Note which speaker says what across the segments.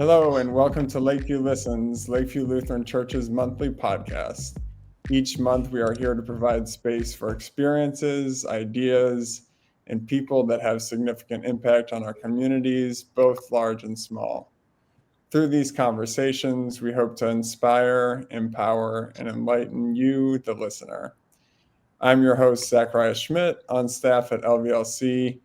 Speaker 1: Hello and welcome to LakeView Listens, Lakeview Lutheran Church's monthly podcast. Each month we are here to provide space for experiences, ideas, and people that have significant impact on our communities, both large and small. Through these conversations, we hope to inspire, empower, and enlighten you, the listener. I'm your host, Jon Schmidt, on staff at LVLC,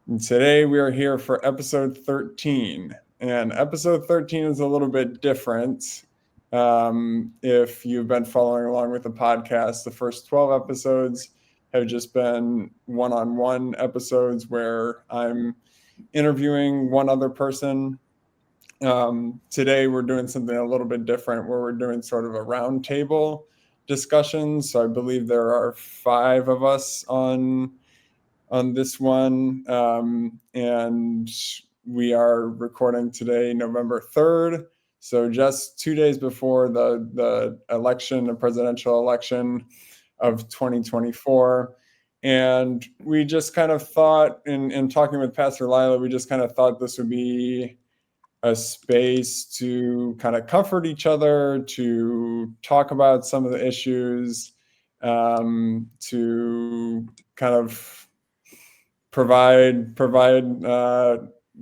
Speaker 1: and today we are here for episode 13. And episode 13 is a little bit different. If you've been following along with the podcast, the first 12 episodes have just been one-on-one episodes where I'm interviewing one other person. Today we're doing something a little bit different where we're doing sort of a roundtable discussion. So I believe there are 5 of us on this one, and we are recording today, November 3rd. So just 2 days before the election, the presidential election of 2024. And we just kind of thought, in talking with Pastor Lila, we just kind of thought this would be a space to kind of comfort each other, to talk about some of the issues, to kind of provide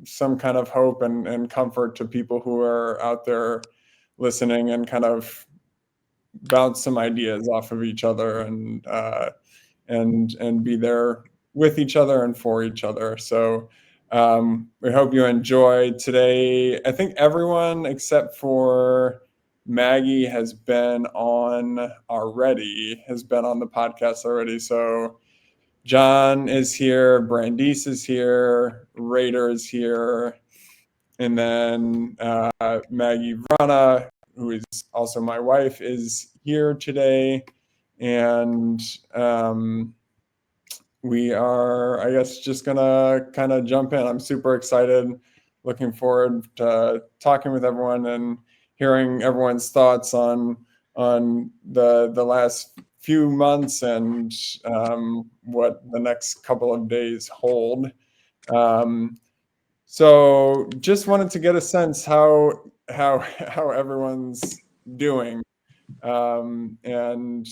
Speaker 1: some kind of hope and comfort to people who are out there listening, and kind of bounce some ideas off of each other and be there with each other and for each other. So we hope you enjoy today. I think everyone except for Maggie has been on the podcast already. So Jon is here, Brandies is here, Rader is here, and then Maggie Vrana, who is also my wife, is here today. And we are, I guess, just gonna kind of jump in. I'm super excited, looking forward to talking with everyone and hearing everyone's thoughts on the last few months and what the next couple of days hold. So just wanted to get a sense how everyone's doing, and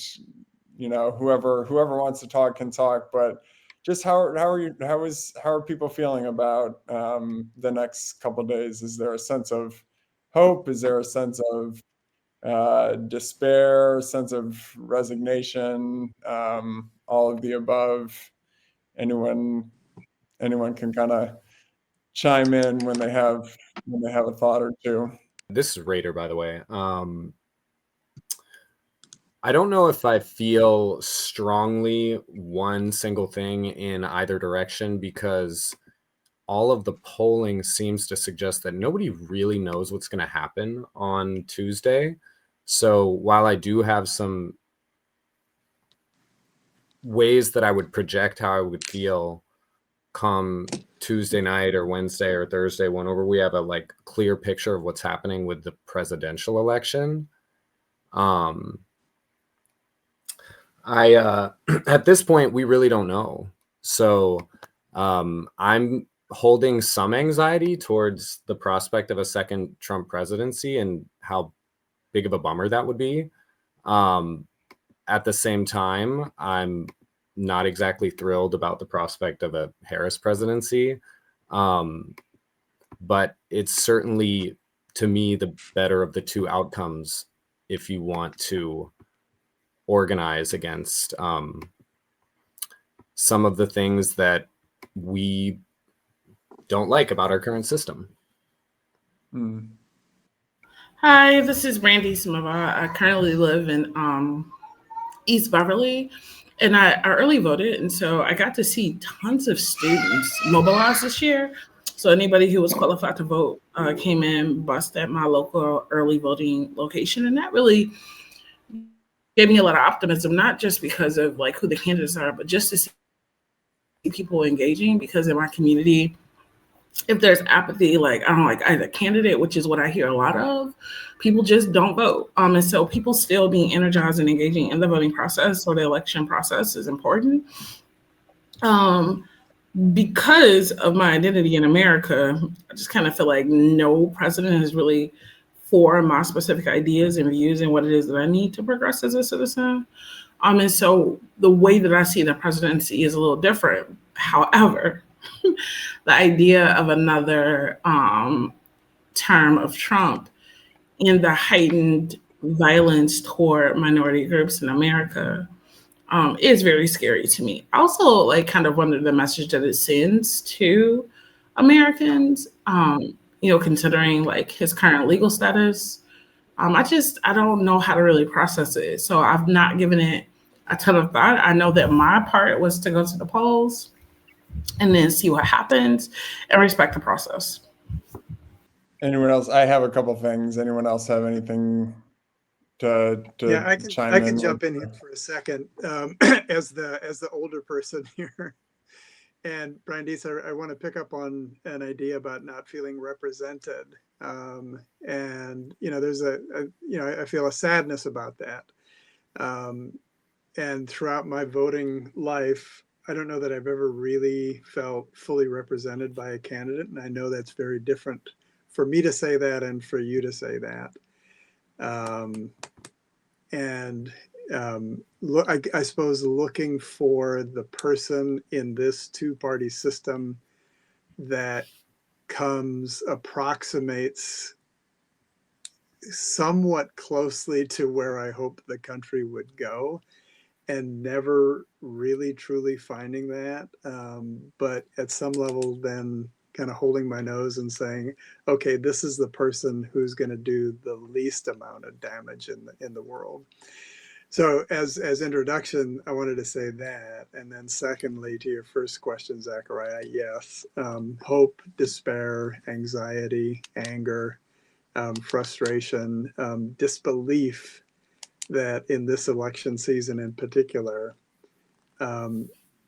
Speaker 1: whoever wants to talk can talk, but just how are people feeling about the next couple of days? Is there a sense of hope? Is there a sense of despair, sense of resignation, all of the above? Anyone can kind of chime in when they have a thought or two.
Speaker 2: This is Rader, by the way. I don't know if I feel strongly one single thing in either direction, because all of the polling seems to suggest that nobody really knows what's going to happen on Tuesday. So while I do have some ways that I would project how I would feel come Tuesday night or Wednesday or Thursday, whenever we have a clear picture of what's happening with the presidential election, at this point, we really don't know. So I'm holding some anxiety towards the prospect of a second Trump presidency and how big of a bummer that would be. At the same time, I'm not exactly thrilled about the prospect of a Harris presidency. But it's certainly, to me, the better of the two outcomes if you want to organize against some of the things that we don't like about our current system.
Speaker 3: Hi, this is Brandies Meva'a. I currently live in East Beverly, and I early voted, and so I got to see tons of students mobilize this year. So anybody who was qualified to vote came in, bussed at my local early voting location, and that really gave me a lot of optimism, not just because of who the candidates are, but just to see people engaging. Because in my community, if there's apathy, I don't like either candidate, which is what I hear a lot of, people just don't vote. And so people still being energized and engaging in the voting process or the election process is important. because of my identity in America, I just kind of feel like no president is really for my specific ideas and views and what it is that I need to progress as a citizen. And so the way that I see the presidency is a little different. However, the idea of another term of Trump and the heightened violence toward minority groups in America is very scary to me. I also like kind of wonder the message that it sends to Americans, considering like his current legal status. I don't know how to really process it. So I've not given it a ton of thought. I know that my part was to go to the polls and then see what happens and respect the process.
Speaker 1: Anyone else? I have a couple things. Anyone else have anything to
Speaker 4: Yeah, I
Speaker 1: chime in
Speaker 4: can
Speaker 1: with?
Speaker 4: jump in here for a second as the older person here. And Brandies, I want to pick up on an idea about not feeling represented. And there's I feel a sadness about that. And throughout my voting life, I don't know that I've ever really felt fully represented by a candidate. And I know that's very different for me to say that and for you to say that. I suppose looking for the person in this two-party system that approximates somewhat closely to where I hope the country would go, and never really truly finding that. But at some level, then kind of holding my nose and saying, okay, this is the person who's going to do the least amount of damage in the world. So as introduction, I wanted to say that. And then secondly, to your first question, Zachariah, yes, hope, despair, anxiety, anger, frustration, disbelief that in this election season in particular,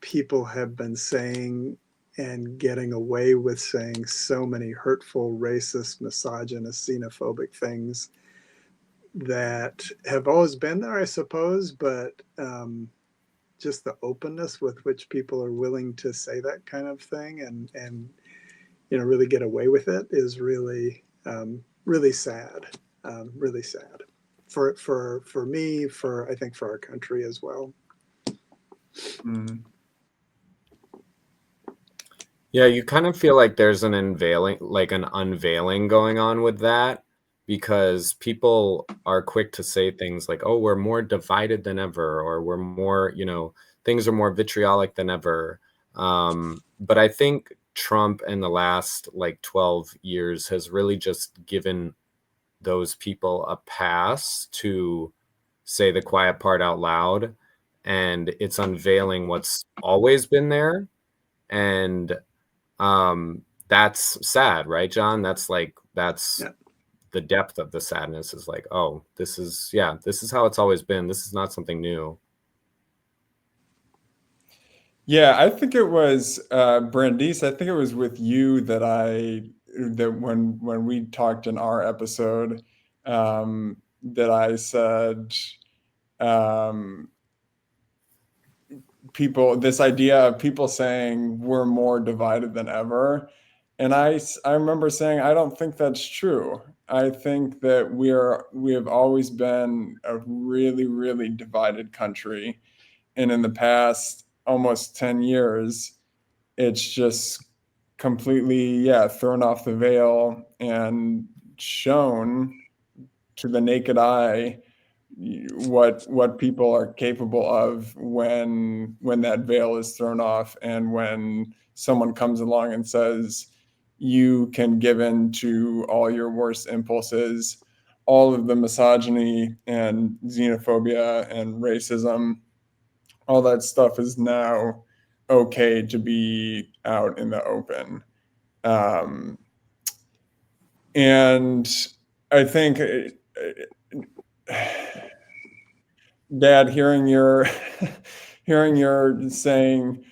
Speaker 4: people have been saying and getting away with saying so many hurtful, racist, misogynist, xenophobic things that have always been there, I suppose, but just the openness with which people are willing to say that kind of thing and really get away with it is really really sad, really sad for me, I think for our country as well.
Speaker 1: Mm.
Speaker 2: Yeah, you kind of feel like there's an unveiling going on with that, because people are quick to say things like, oh, we're more divided than ever, or we're more, things are more vitriolic than ever. But I think Trump in the last 12 years has really just given those people a pass to say the quiet part out loud, and it's unveiling what's always been there. And that's sad, right, John? That's
Speaker 4: Yeah.
Speaker 2: the depth of the sadness is like, oh, this is how it's always been. This is not something new.
Speaker 1: Yeah, I think it was Brandies. I think it was with you that when we talked in our episode, that I said this idea of people saying we're more divided than ever. And I remember saying, I don't think that's true. I think that we have always been a really, really divided country. And in the past almost 10 years, it's just completely, thrown off the veil and shown to the naked eye what people are capable of when that veil is thrown off, and when someone comes along and says you can give in to all your worst impulses, all of the misogyny and xenophobia and racism, all that stuff is now okay to be out in the open. And I think Dad, hearing your saying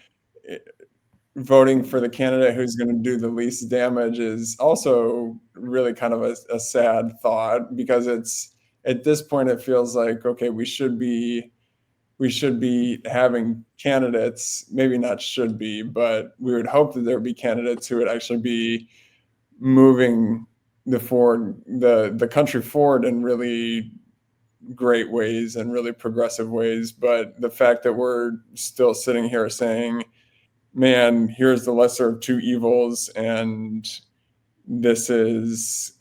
Speaker 1: voting for the candidate who's going to do the least damage is also really kind of a sad thought, because it's at this point it feels like, okay, we should be we should be having candidates, maybe not should be, but we would hope that there would be candidates who would actually be moving the country forward in really great ways and really progressive ways. But the fact that we're still sitting here saying, man, here's the lesser of two evils, and this is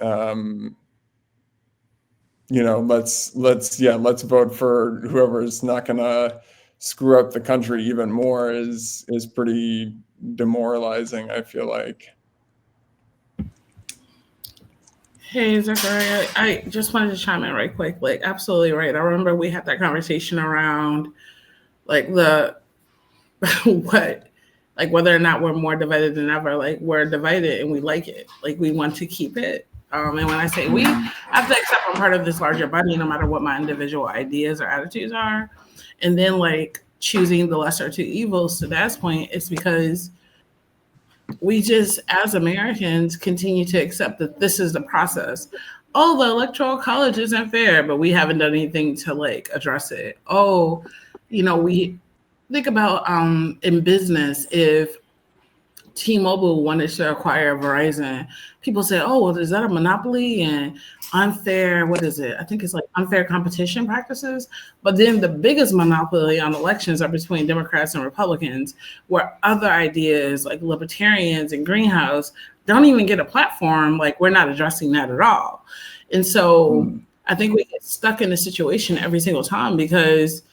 Speaker 1: let's vote for whoever is not gonna screw up the country even more is pretty demoralizing, I feel like.
Speaker 3: Hey, Zachariah, I just wanted to chime in right quick. Like, absolutely right. I remember we had that conversation around like the what, like whether or not we're more divided than ever. Like, we're divided and we like it. Like, we want to keep it. And when I say we, I have to accept I'm part of this larger body, no matter what my individual ideas or attitudes are. And then like choosing the lesser two evils, to that point, it's because we just, as Americans, continue to accept that this is the process. Oh, the electoral college isn't fair, but we haven't done anything to like address it. Oh, we think about in business, if T-Mobile wanted to acquire Verizon, people say, oh, well, is that a monopoly and unfair? What is it? I think it's like unfair competition practices. But then the biggest monopoly on elections are between Democrats and Republicans, where other ideas like libertarians and greenhouse don't even get a platform. Like, we're not addressing that at all. And so I think we get stuck in a situation every single time because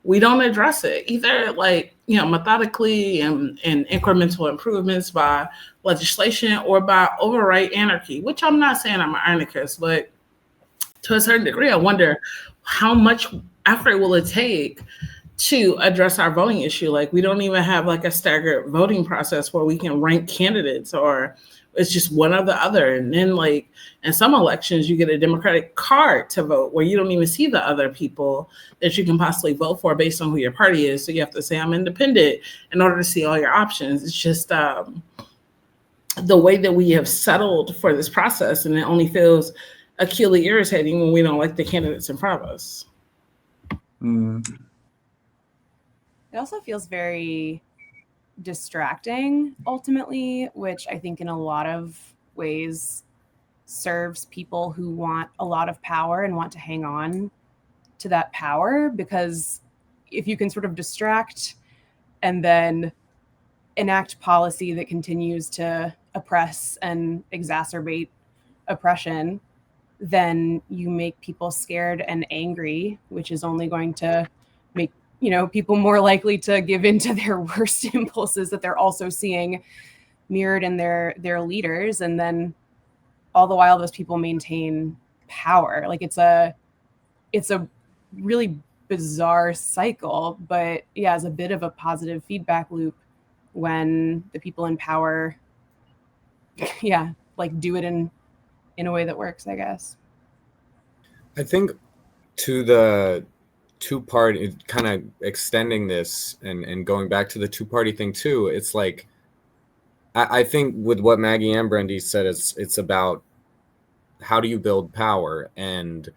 Speaker 3: we don't address it either, like, methodically and incremental improvements by legislation or by overright anarchy, which I'm not saying I'm an anarchist, but to a certain degree, I wonder how much effort will it take to address our voting issue. Like, we don't even have like a staggered voting process where we can rank candidates, or it's just one or the other. And then like in some elections, you get a Democratic card to vote where you don't even see the other people that you can possibly vote for based on who your party is. So you have to say, I'm independent in order to see all your options. It's just the way that we have settled for this process. And it only feels acutely irritating when we don't like the candidates in front of us.
Speaker 5: It also feels very distracting ultimately, which I think in a lot of ways serves people who want a lot of power and want to hang on to that power, because if you can sort of distract and then enact policy that continues to oppress and exacerbate oppression, then you make people scared and angry, which is only going to make people more likely to give in to their worst impulses that they're also seeing mirrored in their leaders. And then all the while those people maintain power. Like, it's a really bizarre cycle, but yeah, as a bit of a positive feedback loop when the people in power, like do it in a way that works, I guess.
Speaker 2: I think to the two-part, kind of extending this and going back to the two-party thing too, it's like, I think with what Maggie and Brandies said, it's about how do you build power, and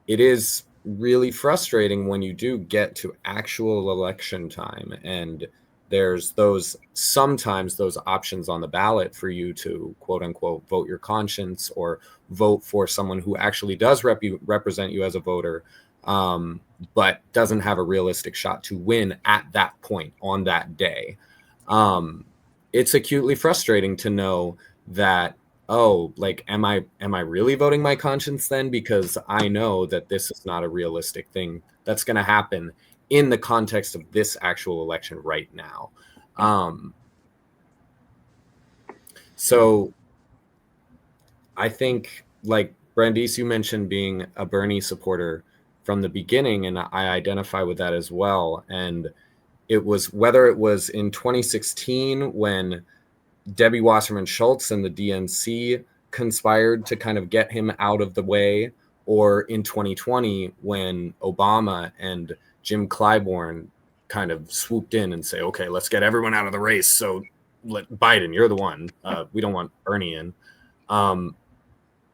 Speaker 2: it is really frustrating when you do get to actual election time and there's sometimes those options on the ballot for you to quote unquote vote your conscience or vote for someone who actually does represent you as a voter, but doesn't have a realistic shot to win at that point on that day. It's acutely frustrating to know that, oh, like, am I really voting my conscience then? Because I know that this is not a realistic thing that's going to happen in the context of this actual election right now. So I think, like Brandies, you mentioned being a Bernie supporter from the beginning, and I identify with that as well. And it was, whether it was in 2016 when Debbie Wasserman Schultz and the DNC conspired to kind of get him out of the way, or in 2020 when Obama and Jim Clyburn kind of swooped in and say, okay, let's get everyone out of the race. So let Biden, you're the one. We don't want Bernie in.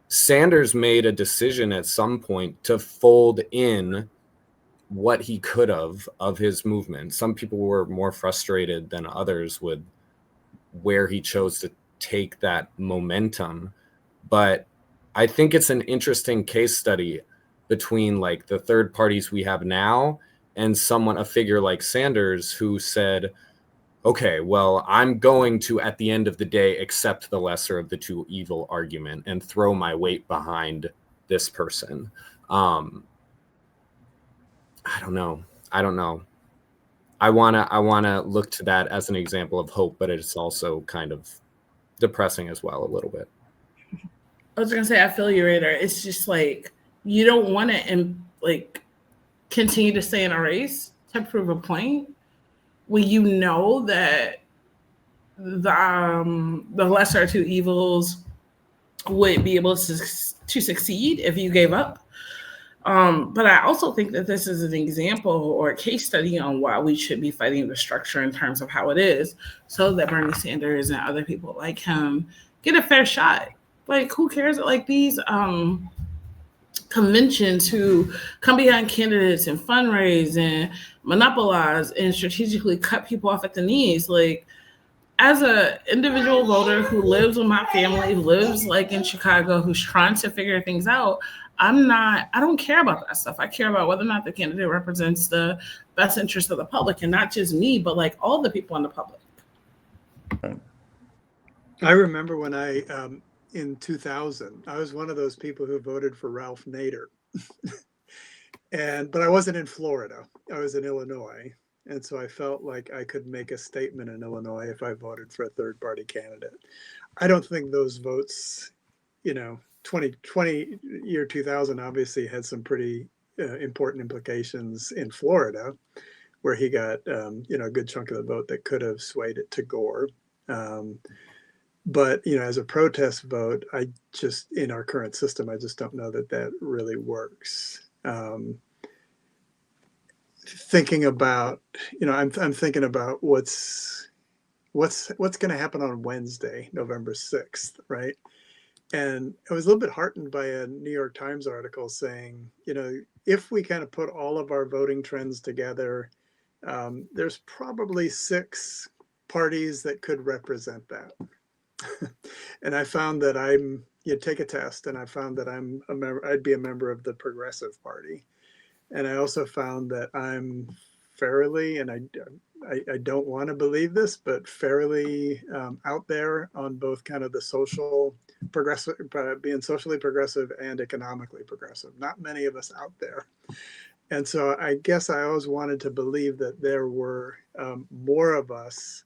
Speaker 2: Sanders made a decision at some point to fold in what he could have of his movement. Some people were more frustrated than others with where he chose to take that momentum. But I think it's an interesting case study between like the third parties we have now and a figure like Sanders, who said, okay, well, I'm going to, at the end of the day, accept the lesser of the two evil argument and throw my weight behind this person. I don't know. I wanna look to that as an example of hope, but it's also kind of depressing as well a little bit.
Speaker 3: I was gonna say, I feel you, Rader. It's just like you don't want to like continue to stay in a race to prove a point when you know that the lesser of two evils would be able to succeed if you gave up. But I also think that this is an example or a case study on why we should be fighting the structure in terms of how it is, so that Bernie Sanders and other people like him get a fair shot. Like, who cares? Like these conventions who come behind candidates and fundraise and monopolize and strategically cut people off at the knees. Like, as a individual voter who lives with my family, who lives like in Chicago, who's trying to figure things out, I don't care about that stuff. I care about whether or not the candidate represents the best interest of the public, and not just me, but like all the people in the public.
Speaker 4: I remember when in 2000, I was one of those people who voted for Ralph Nader. But I wasn't in Florida. I was in Illinois. And so I felt like I could make a statement in Illinois if I voted for a third party candidate. I don't think those votes, 2000 obviously had some pretty important implications in Florida, where he got, a good chunk of the vote that could have swayed it to Gore. But, as a protest vote, in our current system, I just don't know that really works. Thinking about, I'm thinking about what's going to happen on Wednesday, November 6th, right? And I was a little bit heartened by a New York Times article saying, if we kind of put all of our voting trends together, there's probably 6 parties that could represent that. And I found that take a test, and I found that I'd be a member of the Progressive Party. And I also found that I'm fairly, and I don't want to believe this, but fairly out there on both kind of the social progressive, being socially progressive and economically progressive. Not many of us out there. And so I guess I always wanted to believe that there were more of us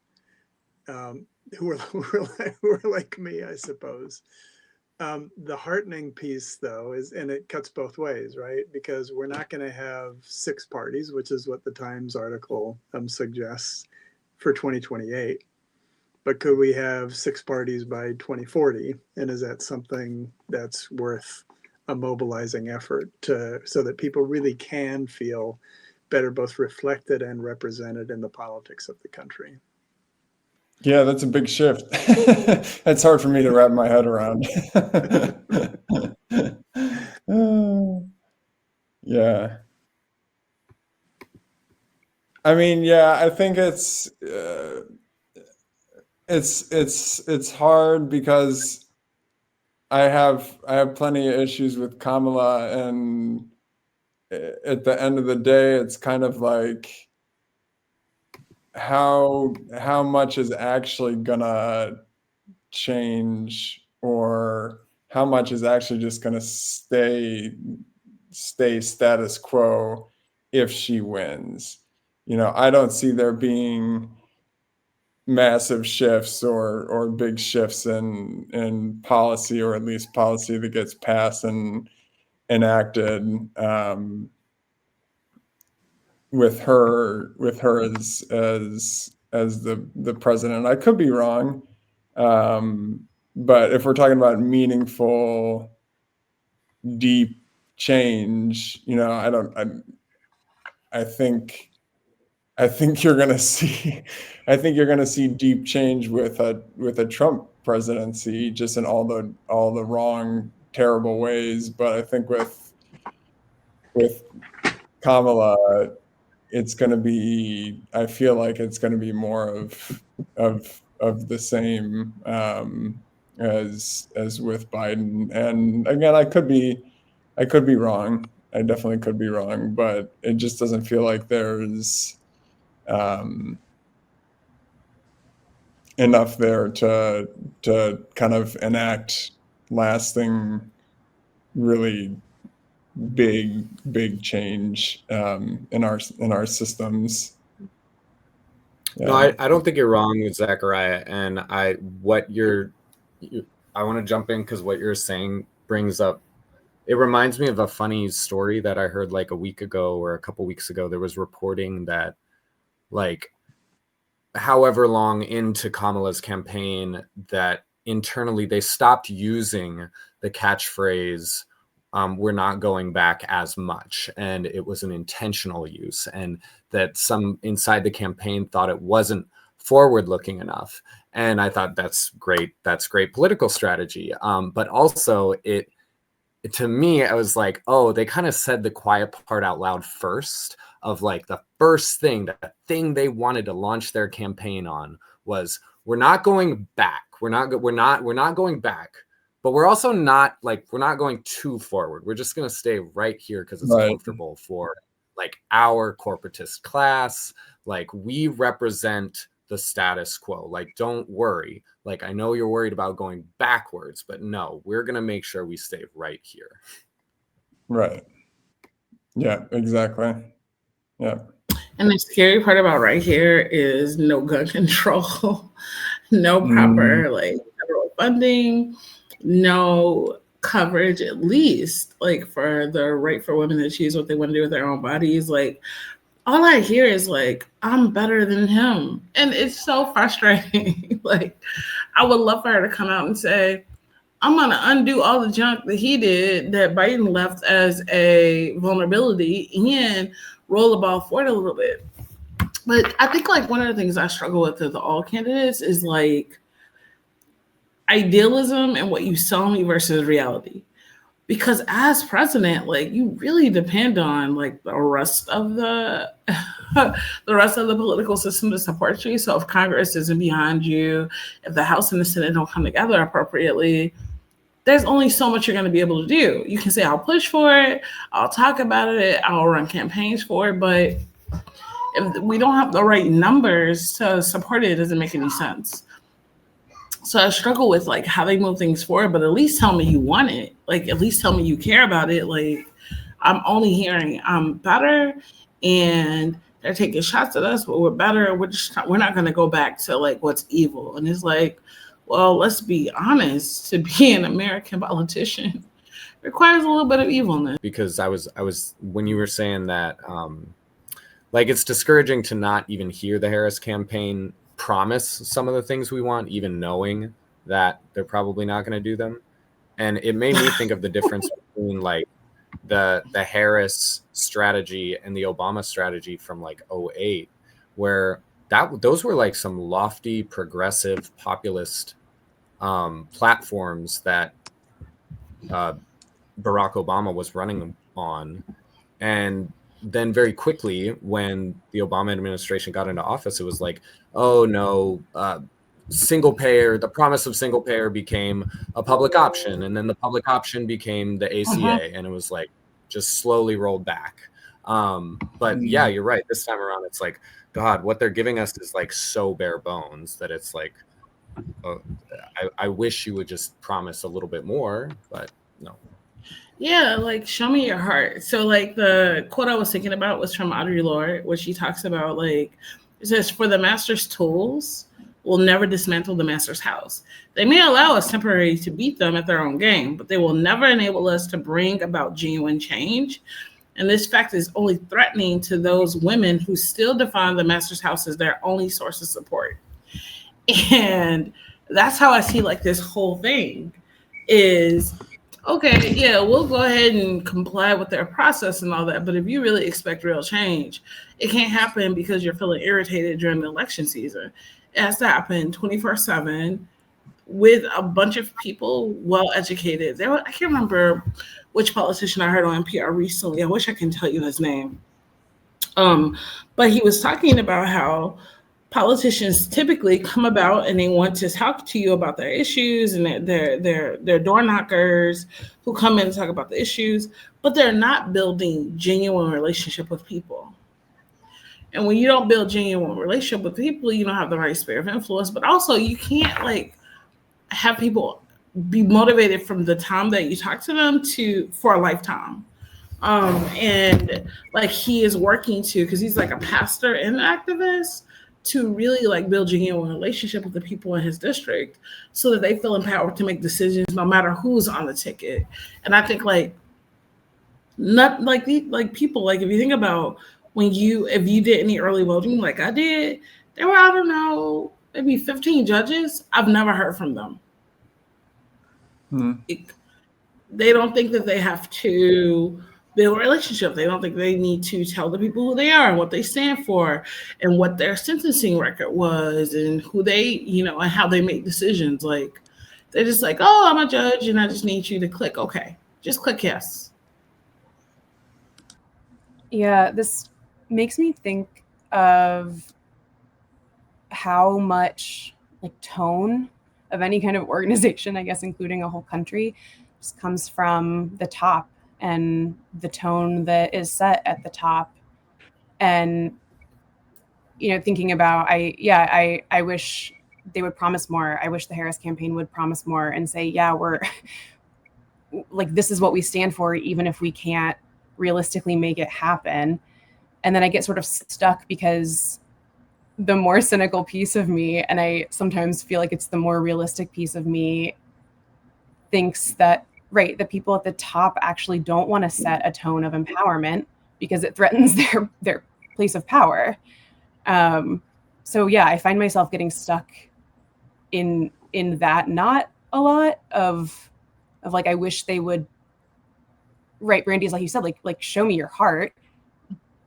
Speaker 4: who were like me, I suppose. The heartening piece, though, is, and it cuts both ways, right? Because we're not going to have 6 parties, which is what the Times article suggests for 2028. But could we have 6 parties by 2040? And is that something that's worth a mobilizing effort so that people really can feel better, both reflected and represented in the politics of the country?
Speaker 1: Yeah, that's a big shift. It's hard for me to wrap my head around. Yeah. I mean, yeah, I think it's hard because I have plenty of issues with Kamala, and at the end of the day, it's kind of like, how much is actually gonna change, or how much is actually just gonna stay status quo if she wins. I don't see there being massive shifts or big shifts in policy, or at least policy that gets passed and enacted with her as the president. I could be wrong, but if we're talking about meaningful, deep change, I think you're gonna see deep change with a Trump presidency, just in all the wrong, terrible ways. But I think with Kamala, it's going to be, I feel like it's going to be more of the same as with Biden. And again, I could be wrong. I definitely could be wrong, but it just doesn't feel like there's enough there to kind of enact lasting, really big change in our systems.
Speaker 2: No, I don't think you're wrong, Zachariah. And I want to jump in because what you're saying brings up, it reminds me of a funny story that I heard like a week ago or a couple weeks ago. There was reporting that like however long into Kamala's campaign that internally they stopped using the catchphrase, we're not going back as much. And it was an intentional use, and that some inside the campaign thought it wasn't forward looking enough. And I thought that's great. That's great political strategy. But also to me, I was like, oh, they kind of said the quiet part out loud first, of like the first thing, the thing they wanted to launch their campaign on was, we're not going back. We're not going back, but we're also not like, we're not going too forward. We're just going to stay right here because it's comfortable for like our corporatist class. Like, we represent the status quo. Like, don't worry. Like, I know you're worried about going backwards, but no, we're going to make sure we stay right here.
Speaker 1: Right. Yeah, exactly. Yeah.
Speaker 3: And the scary part about right here is no gun control, no proper like federal funding, no coverage, at least like for the right for women to choose what they want to do with their own bodies. Like, all I hear is like, I'm better than him. And it's so frustrating. Like, I would love for her to come out and say, I'm going to undo all the junk that he did, that Biden left as a vulnerability, and roll the ball forward a little bit. But I think like one of the things I struggle with all candidates is like idealism and what you sell me versus reality. Because as president, like, you really depend on like the rest of the political system to support you. So if Congress isn't behind you, if the House and the Senate don't come together appropriately, there's only so much you're going to be able to do. You can say, I'll push for it, I'll talk about it, I'll run campaigns for it, but if we don't have the right numbers to support it, it doesn't make any sense. So I struggle with like how they move things forward, but at least tell me you want it. Like, at least tell me you care about it. Like, I'm only hearing I'm better and they're taking shots at us, but we're better. We're not going to go back to like what's evil. And it's like, well, let's be honest, to be an American politician requires a little bit of evilness.
Speaker 2: Because I was when you were saying that, like, it's discouraging to not even hear the Harris campaign promise some of the things we want, even knowing that they're probably not going to do them. And it made me think of the difference between like the Harris strategy and the Obama strategy from like 2008, where those were like some lofty, progressive, populist platforms that Barack Obama was running on. And then very quickly, when the Obama administration got into office, it was like, oh no, single payer, the promise of single payer became a public option. And then the public option became the ACA. And it was like, just slowly rolled back. But yeah, you're right. This time around, it's like, God, what they're giving us is like so bare bones that it's like, I wish you would just promise a little bit more, but no.
Speaker 3: Yeah, like, show me your heart. So like the quote I was thinking about was from Audre Lorde, where she talks about like, it says, for the master's tools will never dismantle the master's house. They may allow us temporarily to beat them at their own game, but they will never enable us to bring about genuine change. And this fact is only threatening to those women who still define the master's house as their only source of support. And that's how I see like this whole thing is, okay, yeah, we'll go ahead and comply with their process and all that. But if you really expect real change, it can't happen because you're feeling irritated during the election season. It has to happen 24/7 with a bunch of people well-educated. I can't remember which politician I heard on NPR recently. I wish I can tell you his name. But he was talking about how politicians typically come about and they want to talk to you about their issues, and they're door knockers who come in and talk about the issues, but they're not building genuine relationship with people. And when you don't build genuine relationship with people, you don't have the right sphere of influence. But also, you can't like have people be motivated from the time that you talk to them to for a lifetime. And like he is working to, because he's like a pastor and an activist, to really like build genuine relationship with the people in his district so that they feel empowered to make decisions no matter who's on the ticket. And I think like not like like people, like if you think about if you did any early voting like I did, there were, I don't know, maybe 15 judges. I've never heard from them. They don't think that they have to build a relationship. They don't think they need to tell the people who they are and what they stand for and what their sentencing record was and who they, and how they make decisions. Like they're just like, oh, I'm a judge and I just need you to click okay. Just click yes.
Speaker 5: Yeah, this makes me think of how much like tone of any kind of organization, I guess, including a whole country, just comes from the top and the tone that is set at the top. And, thinking about, I wish they would promise more. I wish the Harris campaign would promise more and say, yeah, we're like, this is what we stand for, even if we can't realistically make it happen. And then I get sort of stuck because the more cynical piece of me, and I sometimes feel like it's the more realistic piece of me, thinks that, right, the people at the top actually don't want to set a tone of empowerment because it threatens their place of power. So yeah, I find myself getting stuck in that, not a lot of like, I wish they would, right, Brandies, like you said, like show me your heart.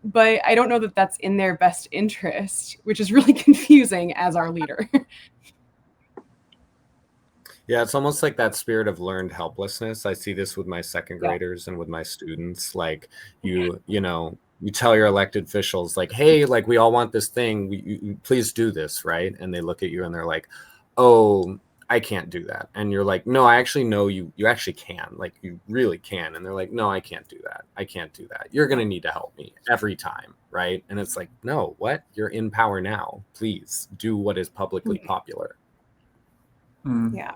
Speaker 5: But I don't know that that's in their best interest, which is really confusing as our leader.
Speaker 2: Yeah, it's almost like that spirit of learned helplessness. I see this with my second graders and with my students. Like you tell your elected officials like, hey, like we all want this thing. You please do this, right? And they look at you and they're like, oh, I can't do that. And you're like, no, I actually know you actually can. Like you really can. And they're like, no, I can't do that. I can't do that. You're going to need to help me every time, right? And it's like, no, what? You're in power now. Please do what is publicly popular.
Speaker 5: Yeah.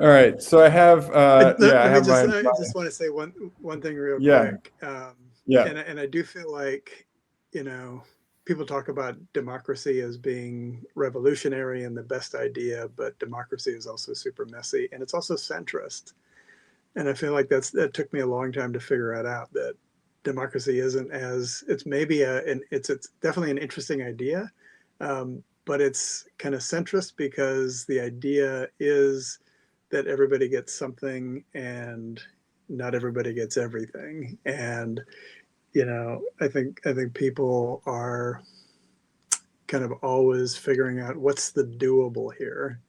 Speaker 1: All right, so I have
Speaker 4: I just want to say one thing real quick. And I do feel like, people talk about democracy as being revolutionary and the best idea, but democracy is also super messy and it's also centrist. And I feel like that took me a long time to figure out that democracy isn't it's maybe it's definitely an interesting idea, but it's kind of centrist because the idea is that everybody gets something and not everybody gets everything. And, I think people are kind of always figuring out what's the doable here.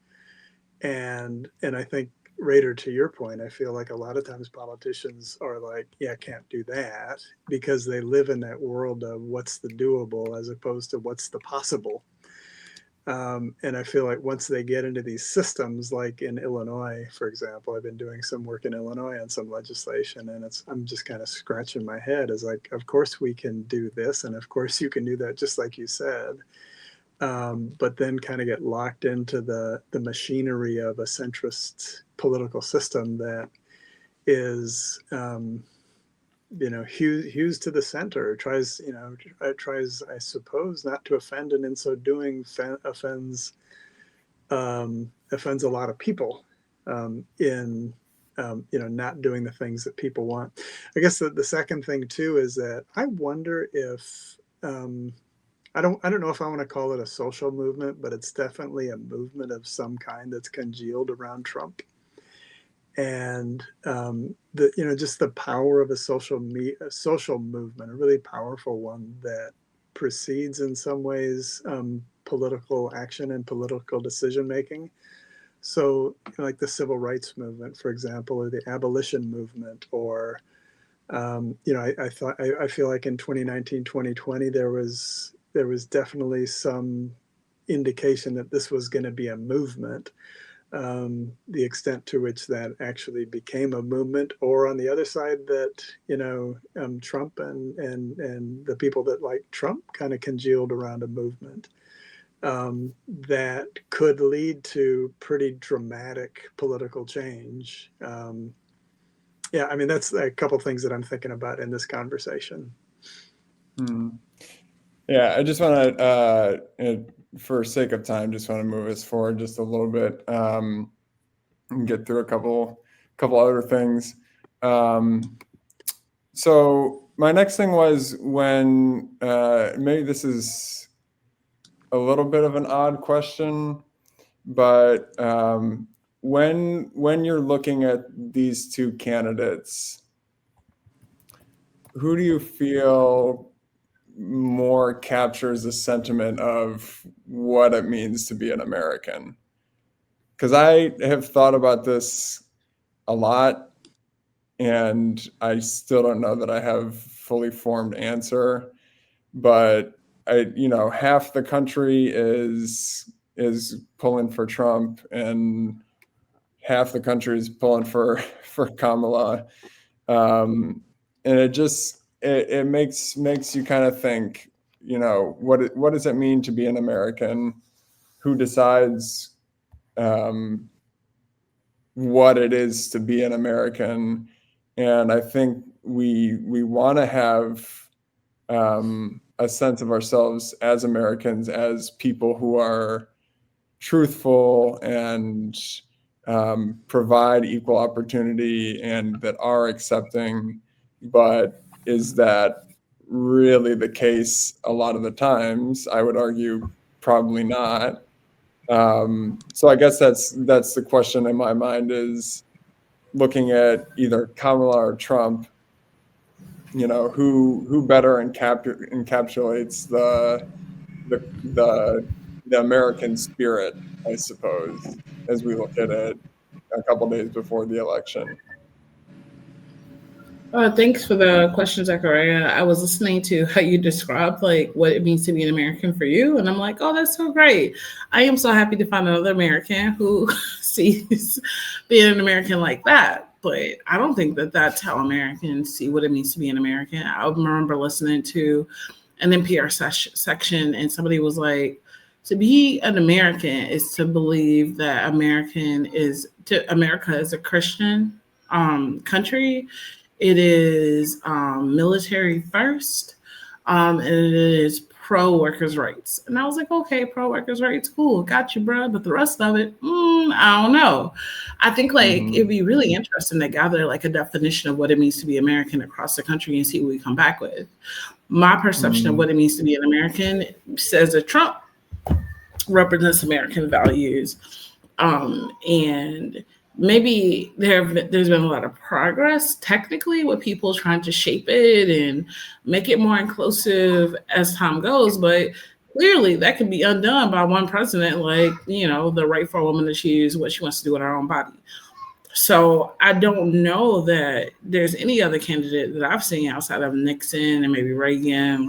Speaker 4: And I think, Rader, to your point, I feel like a lot of times politicians are like, yeah, can't do that, because they live in that world of what's the doable as opposed to what's the possible. And I feel like once they get into these systems, like in Illinois, for example, I've been doing some work in Illinois on some legislation, and I'm just kind of scratching my head as like, of course we can do this, and of course you can do that, just like you said. But then kind of get locked into the machinery of a centrist political system that is, hews to the center, tries, I suppose, not to offend, and in so doing offends a lot of people in not doing the things that people want. I guess the second thing too is that I wonder if I don't know if I want to call it a social movement, but it's definitely a movement of some kind that's congealed around Trump. And just the power of a social movement, a really powerful one that precedes in some ways political action and political decision making, So like the civil rights movement, for example, or the abolition movement, or I feel like in 2019, 2020, there was definitely some indication that this was going to be a movement. The extent to which that actually became a movement, or on the other side, that Trump and the people that like Trump kind of congealed around a movement that could lead to pretty dramatic political change. Yeah, I mean, that's a couple things that I'm thinking about in this conversation.
Speaker 1: Yeah, I just want to, for sake of time, just want to move us forward just a little bit and get through a couple other things. So my next thing was when maybe this is a little bit of an odd question, but when you're looking at these two candidates, who do you feel more captures the sentiment of what it means to be an American? Because I have thought about this a lot, and I still don't know that I have fully formed answer. But half the country is pulling for Trump, and half the country is pulling for Kamala, and it makes you kind of think, what does it mean to be an American? Who decides what it is to be an American? And I think we want to have a sense of ourselves as Americans as people who are truthful and provide equal opportunity and that are accepting. But is that really the case a lot of the times? I would argue probably not. So I guess that's the question in my mind, is looking at either Kamala or Trump, who better encapsulates the American spirit, I suppose, as we look at it a couple days before the election.
Speaker 3: Thanks for the question, Zachariah. I was listening to how you described like what it means to be an American for you, and I'm like, oh, that's so great. I am so happy to find another American who sees being an American like that. But I don't think that that's how Americans see what it means to be an American. I remember listening to an NPR section, and somebody was like, to be an American is to believe that America is a Christian country. It is military first, and it is pro-workers' rights. And I was like, okay, pro-workers' rights, cool, got you, bro. But the rest of it, I don't know. I think it'd be really interesting to gather like a definition of what it means to be American across the country and see what we come back with. My perception of what it means to be an American says that Trump represents American values, and maybe there's been a lot of progress technically with people trying to shape it and make it more inclusive as time goes, but clearly that can be undone by one president, the right for a woman to choose what she wants to do with her own body. So I don't know that there's any other candidate that I've seen outside of Nixon and maybe Reagan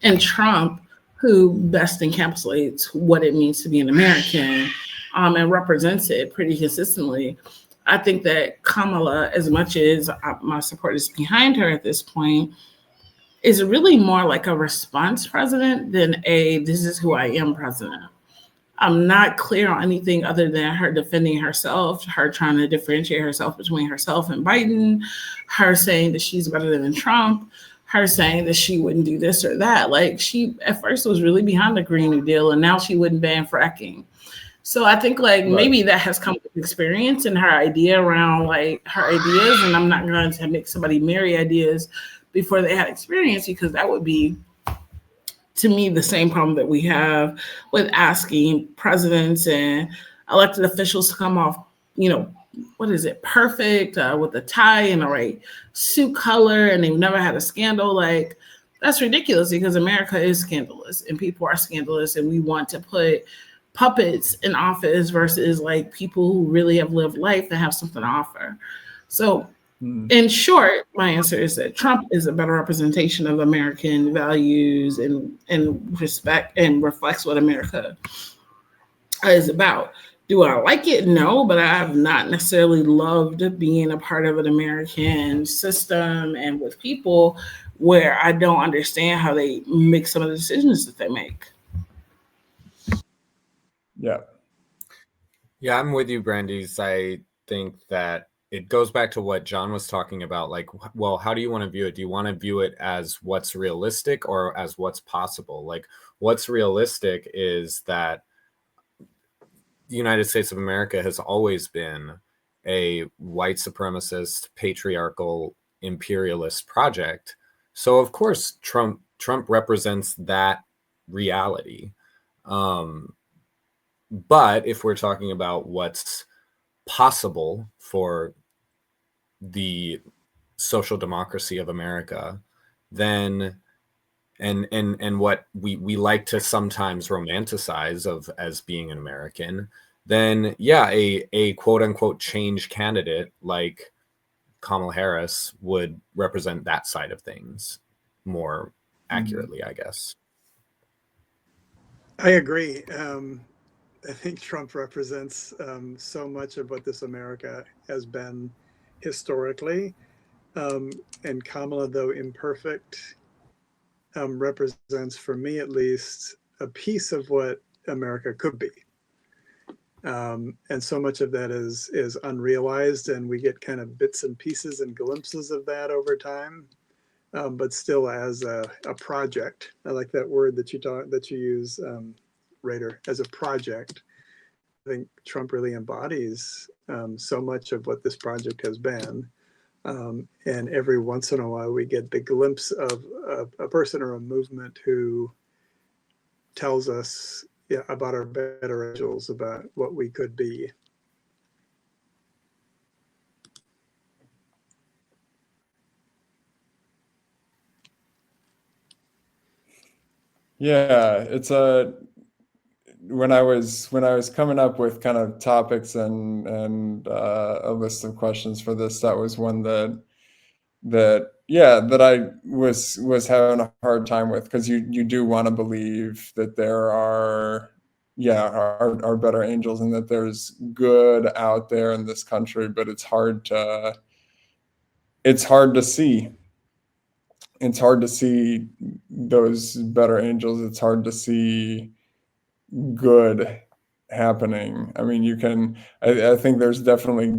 Speaker 3: and Trump who best encapsulates what it means to be an American and represents it pretty consistently. I think that Kamala, as much as my support is behind her at this point, is really more like a response president than this is who I am president. I'm not clear on anything other than her defending herself, her trying to differentiate herself between herself and Biden, her saying that she's better than Trump, her saying that she wouldn't do this or that. Like, she at first was really behind the Green New Deal, and now she wouldn't ban fracking. So I think maybe that has come with experience and her idea around her ideas. And I'm not going to make somebody marry ideas before they had experience, because that would be, to me, the same problem that we have with asking presidents and elected officials to come off, perfect with a tie and the right suit color, and they've never had a scandal. That's ridiculous, because America is scandalous and people are scandalous, and we want to put puppets in office versus like people who really have lived life and have something to offer. So in short, my answer is that Trump is a better representation of American values and respect, and reflects what America is about. Do I like it? No, but I have not necessarily loved being a part of an American system and with people where I don't understand how they make some of the decisions that they make.
Speaker 1: Yeah.
Speaker 2: Yeah, I'm with you, Brandies. I think that it goes back to what Jon was talking about. Like, well, how do you want to view it? Do you want to view it as what's realistic or as what's possible? Like, what's realistic is that the United States of America has always been a white supremacist, patriarchal, imperialist project. So of course, Trump represents that reality. But if we're talking about what's possible for the social democracy of America, then and what we like to sometimes romanticize of as being an American, then yeah, a quote unquote change candidate like Kamala Harris would represent that side of things more accurately, I guess.
Speaker 4: I agree. I think Trump represents so much of what this America has been historically. And Kamala, though imperfect, represents, for me at least, a piece of what America could be. And so much of that is unrealized, and we get kind of bits and pieces and glimpses of that over time. But still, as a project, I like that word that you use, Rader, as a project. I think Trump really embodies so much of what this project has been. And every once in a while, we get the glimpse of a person or a movement who tells us about our better angels, about what we could be.
Speaker 1: Yeah, it's when I was coming up with kind of topics and a list of questions for this, that was one that I was having a hard time with, because you do want to believe that there are better angels and that there's good out there in this country, but it's hard to see. It's hard to see those better angels. It's hard to see good happening. I mean, I think there's definitely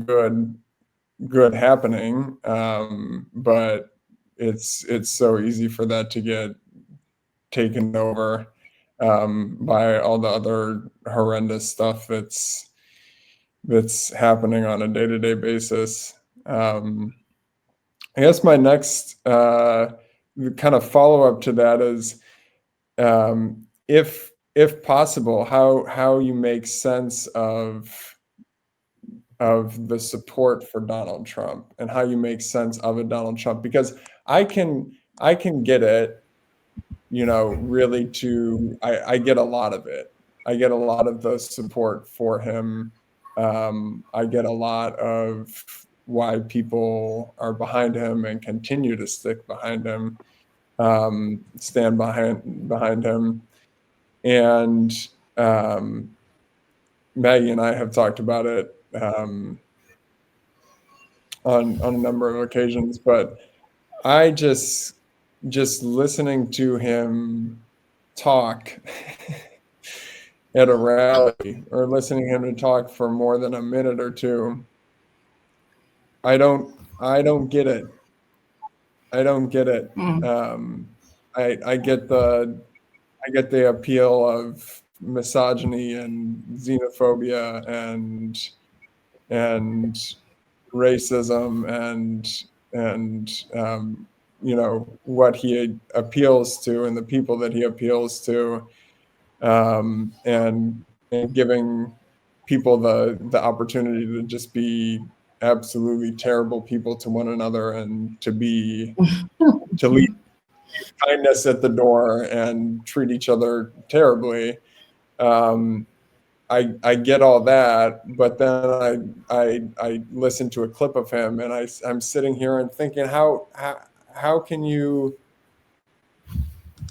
Speaker 1: good happening, but it's so easy for that to get taken over by all the other horrendous stuff that's happening on a day-to-day basis. I guess my next kind of follow-up to that is, if possible, how you make sense of the support for Donald Trump, and how you make sense of a Donald Trump, because I can get it, really I get a lot of it. I get a lot of the support for him. I get a lot of why people are behind him and continue to stick behind him, stand behind him. And Maggie and I have talked about it on a number of occasions, but I just listening to him talk at a rally, or listening to him to talk for more than a minute or two, I don't get it. I don't get it. I get the appeal of misogyny and xenophobia and racism and what he appeals to and the people that he appeals to, and giving people the opportunity to just be absolutely terrible people to one another, and to leave kindness at the door and treat each other terribly. I get all that, but then I listen to a clip of him, and I'm sitting here and thinking, how can you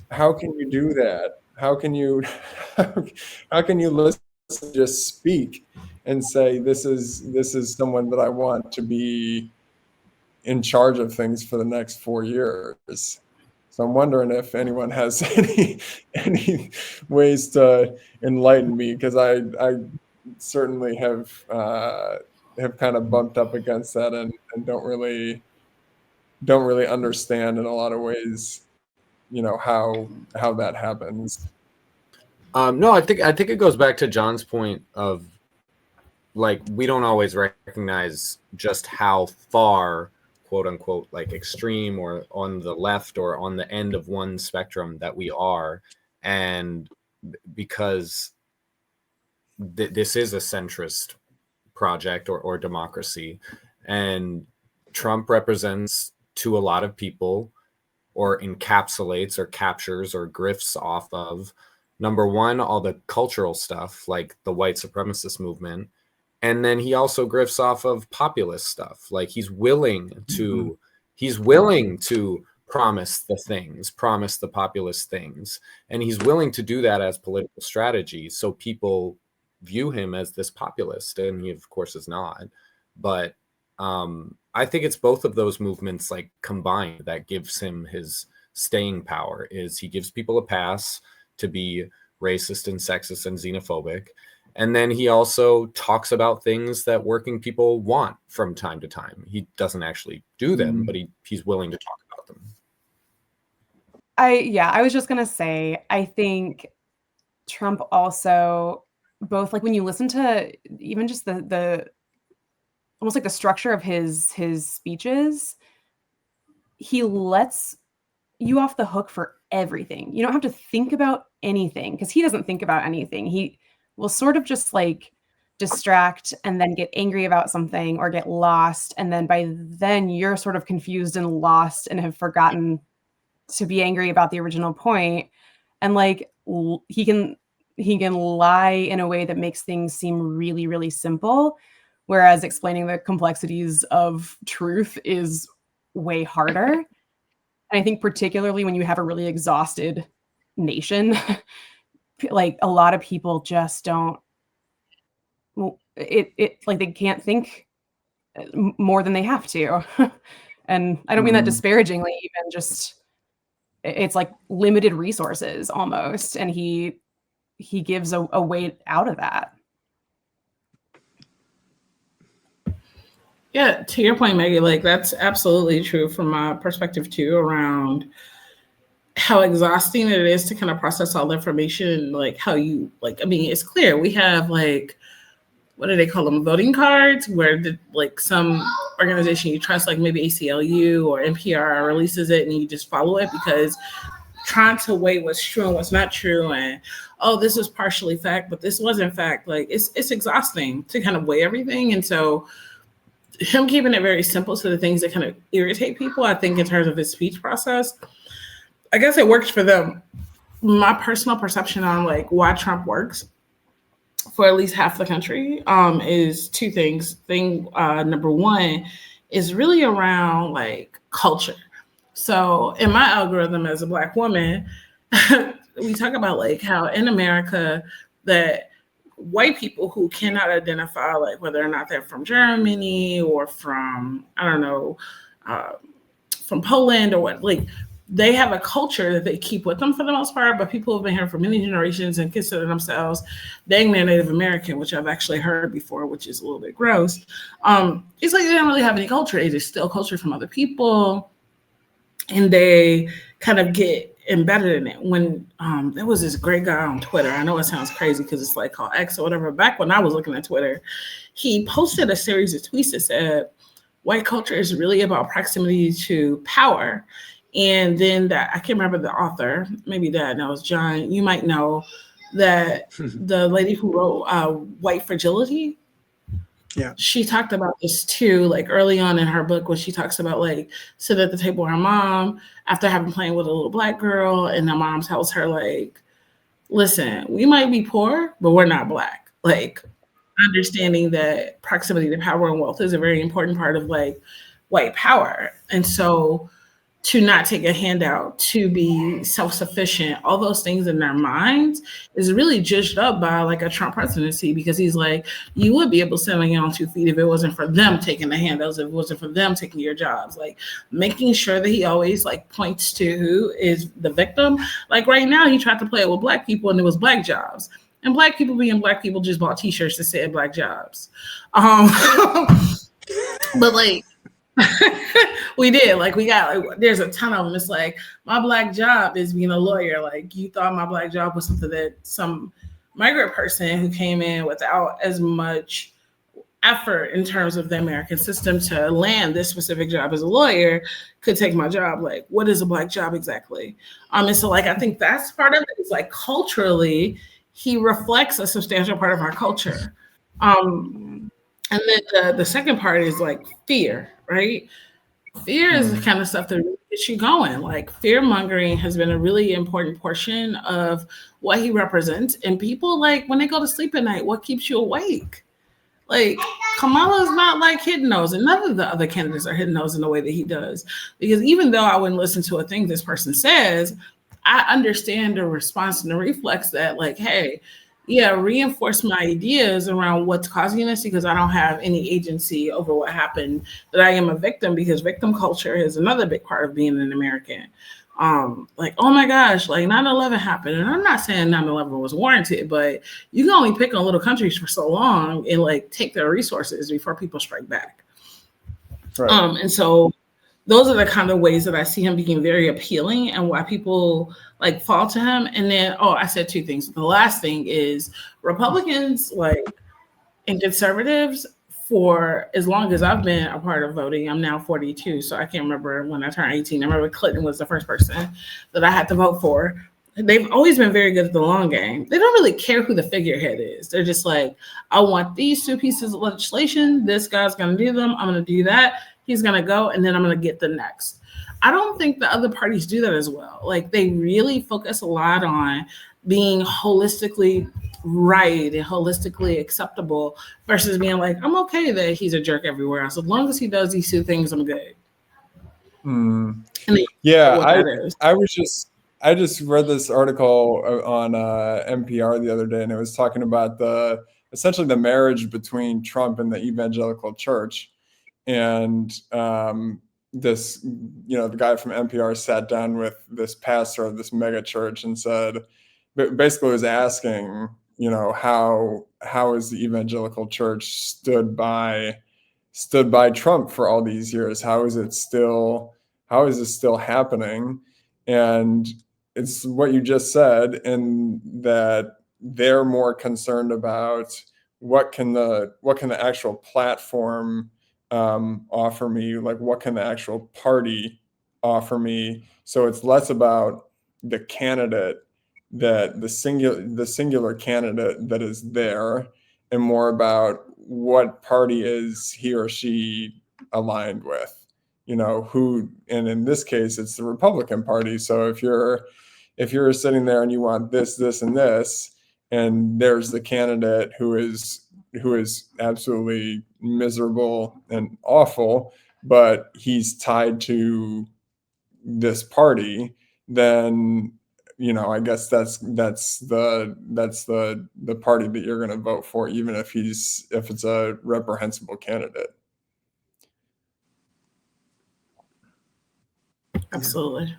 Speaker 1: do that? How can you listen, just speak and say, this is someone that I want to be in charge of things for the next 4 years. So I'm wondering if anyone has any ways to enlighten me, because I certainly have kind of bumped up against that and don't really understand in a lot of ways, how that happens.
Speaker 2: No, I think it goes back to Jon's point of, like, we don't always recognize just how far, quote unquote, like extreme or on the left or on the end of one spectrum that we are. And because this is a centrist project or democracy, and Trump represents to a lot of people, or encapsulates or captures or grifts off of, number one, all the cultural stuff like the white supremacist movement. And then he also grifts off of populist stuff. Like he's willing to promise the populist things. And he's willing to do that as political strategy. So people view him as this populist, and he of course is not. But I think it's both of those movements like combined that gives him his staying power. Is he gives people a pass to be racist and sexist and xenophobic. And then he also talks about things that working people want from time to time. He doesn't actually do them, but he's willing to talk about them.
Speaker 5: I was just going to say, I think Trump also, both like when you listen to even just the almost like the structure of his speeches, he lets you off the hook for everything. You don't have to think about anything, because he doesn't think about anything. He will sort of just like distract and then get angry about something or get lost. And then by then you're sort of confused and lost and have forgotten to be angry about the original point. And like he can lie in a way that makes things seem really, really simple. Whereas explaining the complexities of truth is way harder. And I think particularly when you have a really exhausted nation, like a lot of people just don't, it like they can't think more than they have to. And I don't mean that disparagingly, even just, it's like limited resources almost. And he gives a way out of that.
Speaker 3: Yeah, to your point, Maggie, like that's absolutely true from my perspective too, around how exhausting it is to kind of process all the information, like how you, like, I mean, it's clear we have like, what do they call them, voting cards, where like some organization you trust, like maybe ACLU or NPR releases it and you just follow it, because trying to weigh what's true and what's not true, and this is partially fact, but this wasn't fact. Like it's exhausting to kind of weigh everything. And so him keeping it very simple to the things that kind of irritate people, I think in terms of his speech process, I guess it works for them. My personal perception on like why Trump works for at least half the country is two things. Number one is really around like culture. So in my algorithm as a Black woman, we talk about like how in America that white people who cannot identify like whether or not they're from Germany or from, I don't know, from Poland or what, like they have a culture that they keep with them for the most part, but people have been here for many generations and consider themselves dang near Native American, which I've actually heard before, which is a little bit gross. It's like they don't really have any culture. They just steal culture from other people and they kind of get embedded in it. When there was this great guy on Twitter, I know it sounds crazy because it's like called X or whatever. Back when I was looking at Twitter, he posted a series of tweets that said, white culture is really about proximity to power. And then that, I can't remember the author, maybe Dad knows, John, you might know that the lady who wrote White Fragility,
Speaker 4: yeah,
Speaker 3: she talked about this too, like early on in her book, when she talks about like sitting at the table with her mom after having playing with a little Black girl, and the mom tells her like, listen, we might be poor, but we're not Black. like understanding that proximity to power and wealth is a very important part of like white power. And so to not take a handout, to be self-sufficient, all those things in their minds is really judged up by like a Trump presidency, because he's like, you would be able to stand on your own 2 feet if it wasn't for them taking the handouts, if it wasn't for them taking your jobs. Like making sure that he always like points to who is the victim. Like right now, he tried to play it with Black people and it was Black jobs. And Black people being Black people just bought t-shirts that said Black jobs. But like, we did, like, we got like, there's a ton of them. It's like, my Black job is being a lawyer. Like, you thought my Black job was something that some migrant person who came in without as much effort in terms of the American system to land this specific job as a lawyer could take my job. Like, what is a Black job exactly? And so like, I think that's part of it. It's like culturally, he reflects a substantial part of our culture. And then the second part is like fear, right? Fear is the kind of stuff that really gets you going. Like fear mongering has been a really important portion of what he represents. And people, like, when they go to sleep at night, what keeps you awake? Like Kamala's not like hitting those, and none of the other candidates are hitting those in the way that he does. Because even though I wouldn't listen to a thing this person says, I understand the response and the reflex that like, hey, yeah, reinforce my ideas around what's causing this, because I don't have any agency over what happened, that I am a victim, because victim culture is another big part of being an American. Like, oh my gosh, like 9/11 happened. And I'm not saying 9/11 was warranted, but you can only pick on little countries for so long and like take their resources before people strike back.
Speaker 1: Right.
Speaker 3: And so those are the kind of ways that I see him being very appealing and why people like fall to him. And then, I said 2 things. The last thing is Republicans, like, and conservatives, for as long as I've been a part of voting, I'm now 42, so I can't remember when I turned 18. I remember Clinton was the first person that I had to vote for. They've always been very good at the long game. They don't really care who the figurehead is. They're just like, I want these 2 pieces of legislation. This guy's going to do them. I'm going to do that. He's going to go, and then I'm going to get the next. I don't think the other parties do that as well. Like, they really focus a lot on being holistically right and holistically acceptable versus being like, I'm okay that he's a jerk everywhere else. As long as he does these 2 things, I'm good.
Speaker 1: Yeah, I just read this article on NPR the other day, and it was talking about essentially the marriage between Trump and the evangelical church. And this, the guy from NPR sat down with this pastor of this mega church and said, basically was asking, how has the evangelical church stood by Trump for all these years? How is this still happening? And it's what you just said, in that they're more concerned about what can the actual platform offer me, like what can the actual party offer me. So it's less about the candidate, that the singular candidate that is there, and more about what party is he or she aligned with, who, and in this case it's the Republican Party. So if you're sitting there and you want this and this, and there's the candidate who is absolutely miserable and awful, but he's tied to this party, then I guess that's the party that you're going to vote for, even if it's a reprehensible candidate.
Speaker 3: Absolutely.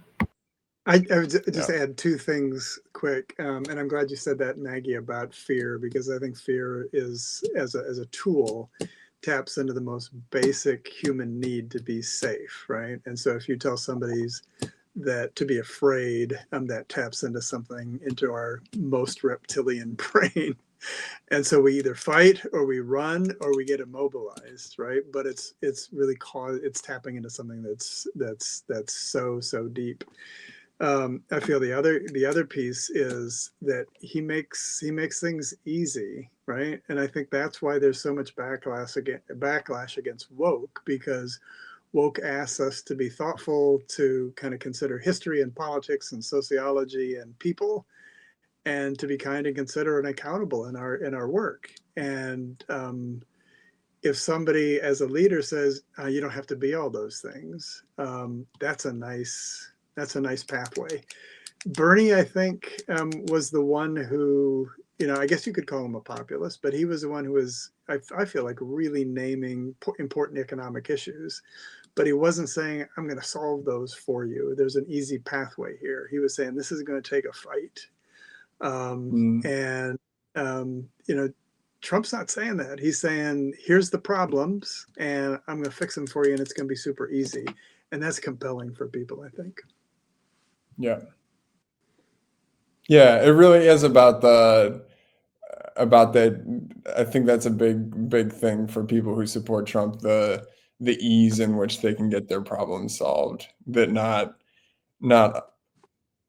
Speaker 4: I would just add 2 things quick, and I'm glad you said that, Maggie, about fear, because I think fear is, as a tool, taps into the most basic human need to be safe, right? And so if you tell somebody's that to be afraid, that taps into our most reptilian brain. And so we either fight or we run or we get immobilized, right? But it's really it's tapping into something that's so deep. I feel the other piece is that he makes things easy, right? And I think that's why there's so much backlash against woke, because woke asks us to be thoughtful, to kind of consider history and politics and sociology and people. and to be kind and considerate and accountable in our work. And if somebody as a leader says, you don't have to be all those things, that's a nice pathway. Bernie, I think, was the one who, I guess you could call him a populist, but he was the one who was, I feel like, really naming important economic issues. But he wasn't saying, I'm going to solve those for you. There's an easy pathway here. He was saying, this is going to take a fight. And, Trump's not saying that. He's saying, here's the problems, and I'm going to fix them for you, and it's going to be super easy. And that's compelling for people, I think.
Speaker 1: Yeah. Yeah, it really is about that. I think that's a big thing for people who support Trump, the ease in which they can get their problems solved that not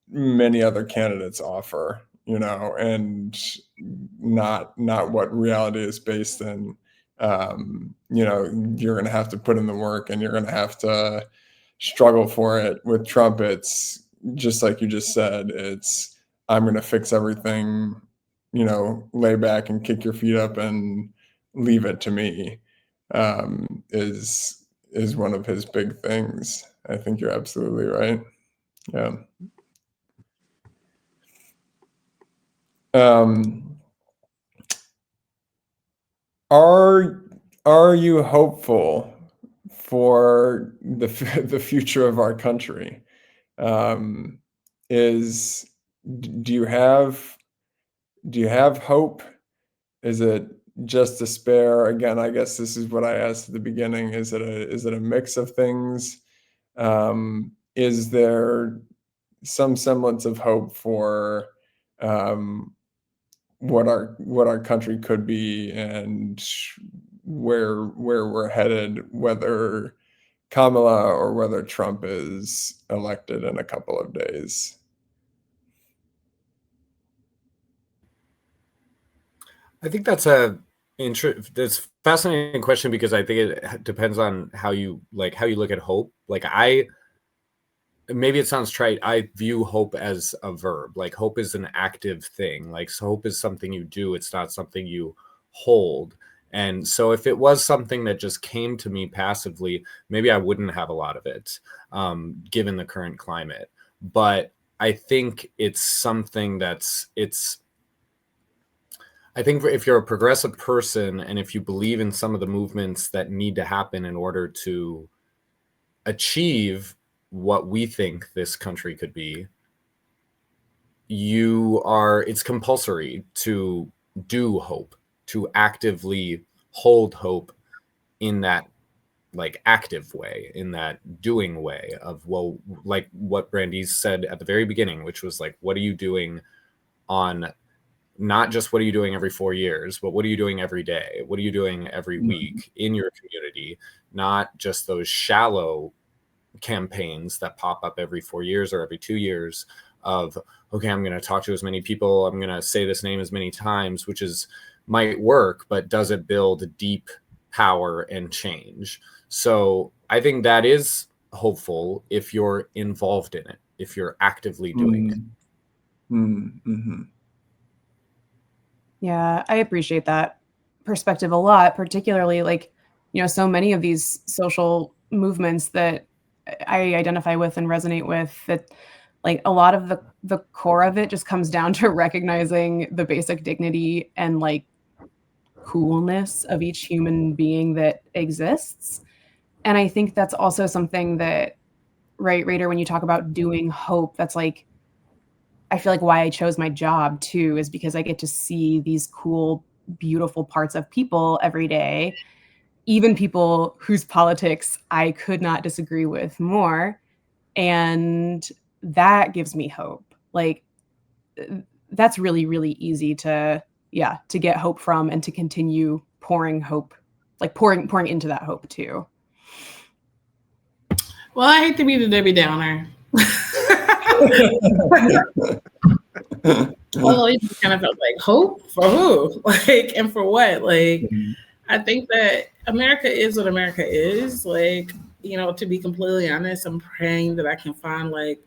Speaker 1: many other candidates offer, and not what reality is based in. You're going to have to put in the work, and you're going to have to struggle for it. With Trump, it's just like you just said, it's, I'm going to fix everything, lay back and kick your feet up and leave it to me, is one of his big things. I think you're absolutely right. Yeah. Are you hopeful for the future of our country? Do you have hope? Is it just despair? Again, I guess this is what I asked at the beginning. Is it a mix of things? Is there some semblance of hope for what our country could be and where we're headed, whether Kamala or whether Trump is elected in a couple of days?
Speaker 2: I think that's a fascinating question, because I think it depends on how you look at hope. Like, maybe it sounds trite, I view hope as a verb. Like, hope is an active thing. Like, so hope is something you do. It's not something you hold. And so if it was something that just came to me passively, maybe I wouldn't have a lot of it, given the current climate. But I think it's something I think if you're a progressive person, and if you believe in some of the movements that need to happen in order to achieve what we think this country could be, it's compulsory to do hope, to actively hold hope in that, like, active way, in that doing way of, well, like what Brandies said at the very beginning, which was like, what are you doing on, not just what are you doing every 4 years, but what are you doing every day? What are you doing every week in your community? Not just those shallow campaigns that pop up every 4 years or every 2 years of, okay, I'm going to talk to as many people, I'm going to say this name as many times, which might work, but does it build deep power and change? So I think that is hopeful if you're involved in it, if you're actively doing it.
Speaker 1: Mm-hmm.
Speaker 5: Yeah, I appreciate that perspective a lot, particularly, like, so many of these social movements that I identify with and resonate with, that, like, a lot of the core of it just comes down to recognizing the basic dignity and, like, coolness of each human being that exists. And I think that's also something that, right, Rader, when you talk about doing hope, that's like, I feel like why I chose my job too, is because I get to see these cool, beautiful parts of people every day, even people whose politics I could not disagree with more. And that gives me hope. Like, that's really, really easy to get hope from, and to continue pouring hope, like pouring into that hope too.
Speaker 3: Well, I hate to be the Debbie Downer. Well, it just kind of felt like, hope for who? Like, and for what? Like, I think that America is what America is. Like, to be completely honest, I'm praying that I can find, like,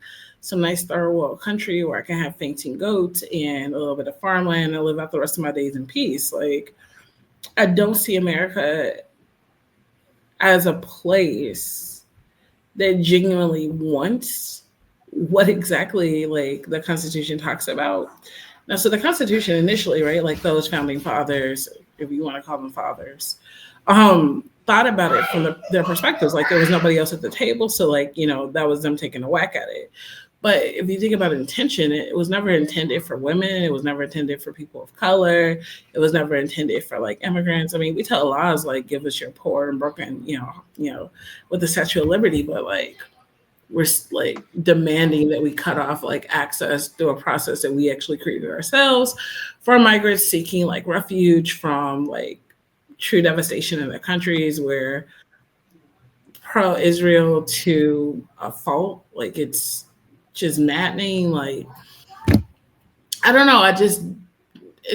Speaker 3: some nice third world country where I can have fainting goats and a little bit of farmland and live out the rest of my days in peace. Like, I don't see America as a place that genuinely wants what exactly like the Constitution talks about. Now, so the Constitution initially, right, like those founding fathers, if you want to call them fathers, thought about it from their perspectives. Like there was nobody else at the table, so like that was them taking a whack at it. But if you think about intention, it was never intended for women. It was never intended for people of color. It was never intended for like immigrants. I mean, we tell laws like give us your poor and broken, with the Statue of Liberty, but like we're like demanding that we cut off like access through a process that we actually created ourselves for migrants seeking like refuge from like true devastation in their countries where pro-Israel to a fault. Like it's just maddening. Like I don't know. It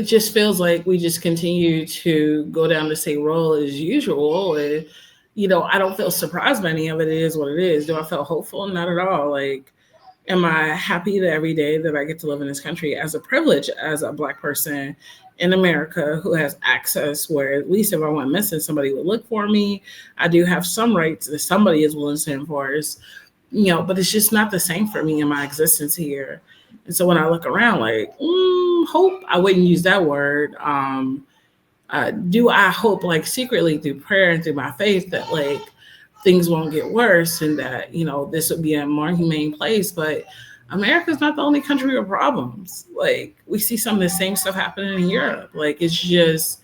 Speaker 3: just feels like we just continue to go down the same road as usual. And, I don't feel surprised by any of it. It is what it is. Do I feel hopeful? Not at all. Like, am I happy that every day that I get to live in this country as a privilege as a Black person in America who has access where at least if I went missing, somebody would look for me. I do have some rights that somebody is willing to enforce, but it's just not the same for me in my existence here. And so when I look around, like, hope, I wouldn't use that word. Do I hope, like, secretly through prayer and through my faith that, like, things won't get worse and that, this would be a more humane place? But America's not the only country with problems. Like, we see some of the same stuff happening in Europe. Like, it's just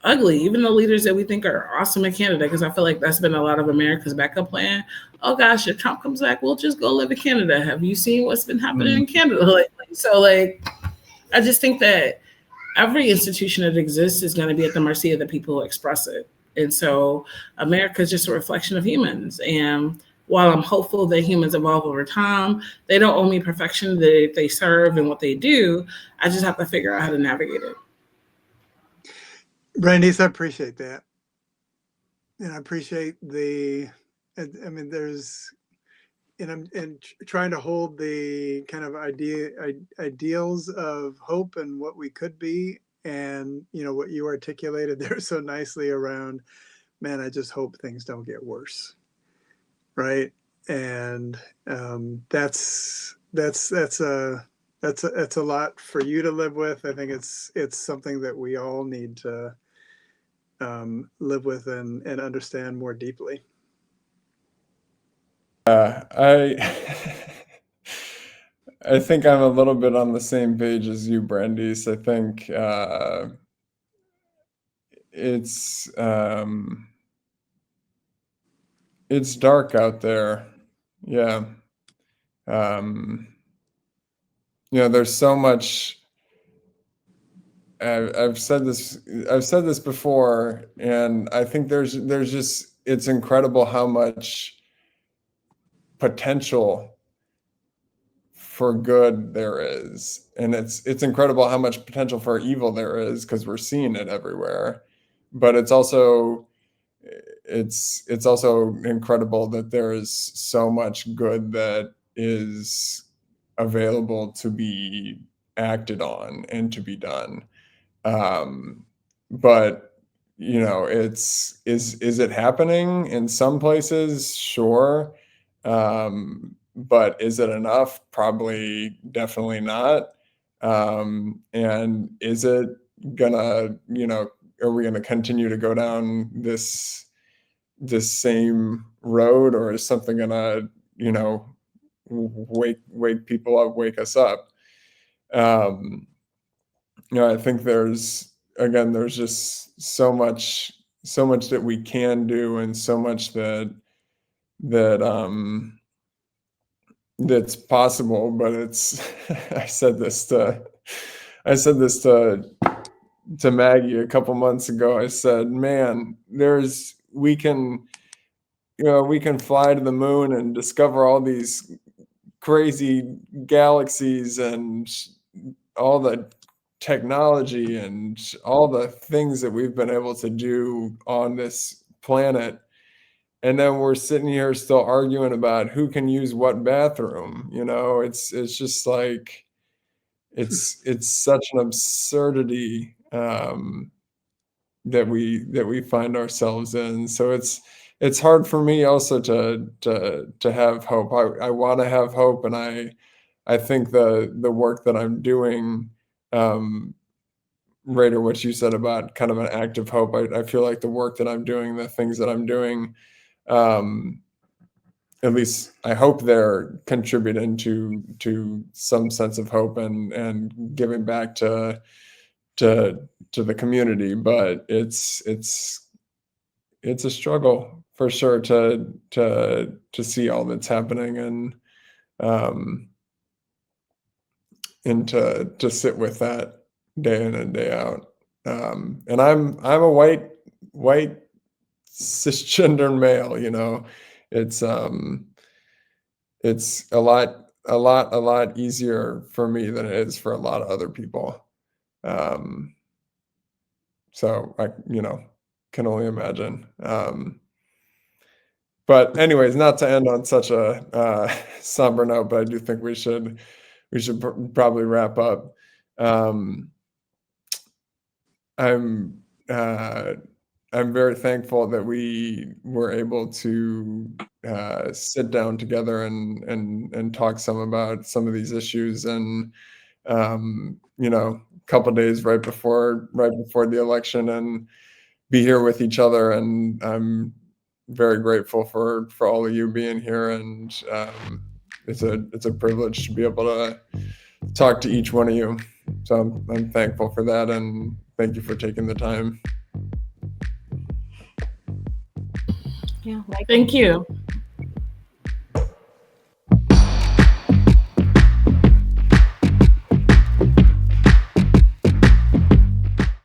Speaker 3: ugly. Even the leaders that we think are awesome in Canada, because I feel like that's been a lot of America's backup plan. Oh gosh, if Trump comes back, we'll just go live in Canada. Have you seen what's been happening in Canada lately? So like, I just think that every institution that exists is going to be at the mercy of the people who express it. And so America is just a reflection of humans. And while I'm hopeful that humans evolve over time, they don't owe me perfection that they serve and what they do. I just have to figure out how to navigate it.
Speaker 4: Brandies, I appreciate that. And I appreciate and trying to hold the kind of ideals of hope and what we could be. And, what you articulated there so nicely around, man, I just hope things don't get worse. Right. And that's a lot for you to live with. I think it's something that we all need to live with and understand more deeply.
Speaker 1: I think I'm a little bit on the same page as you, Brandies. I think it's dark out there. Yeah. There's so much. I've said this before, and I think there's just, it's incredible how much potential for good there is, and it's incredible how much potential for evil there is, because we're seeing it everywhere. But it's also incredible that there is so much good that is available to be acted on and to be done. But is it happening in some places? Sure. But is it enough? Probably, definitely not. And is it gonna, are we gonna continue to go down this same road, or is something gonna, wake people up, wake us up? I think there's just so much that we can do, and so much that's possible. But it's I said this to Maggie a couple months ago. I said, man, we can fly to the moon and discover all these crazy galaxies and all the technology and all the things that we've been able to do on this planet. and then we're sitting here still arguing about who can use what bathroom. You know, it's just like it's such an absurdity that we find ourselves in. So it's hard for me also to have hope. I want to have hope, and I think the work that I'm doing, Rader, what you said about kind of an active hope, I feel like the work that I'm doing, the things that I'm doing, at least I hope they're contributing to some sense of hope and giving back to the community. But it's a struggle for sure to see all that's happening, and to sit with that day in and day out. And I'm a white cisgender male, you know. It's a lot easier for me than it is for a lot of other people. So I, you know, can only imagine. But anyways, not to end on such a somber note, but I do think we should probably wrap up. I'm very thankful that we were able to sit down together and talk some about some of these issues, and you know, a couple of days right before the election, and be here with each other. And I'm very grateful for all of you being here, and it's a privilege to be able to talk to each one of you. So I'm thankful for that, and thank you for taking the time.
Speaker 5: Yeah,
Speaker 3: Thank you.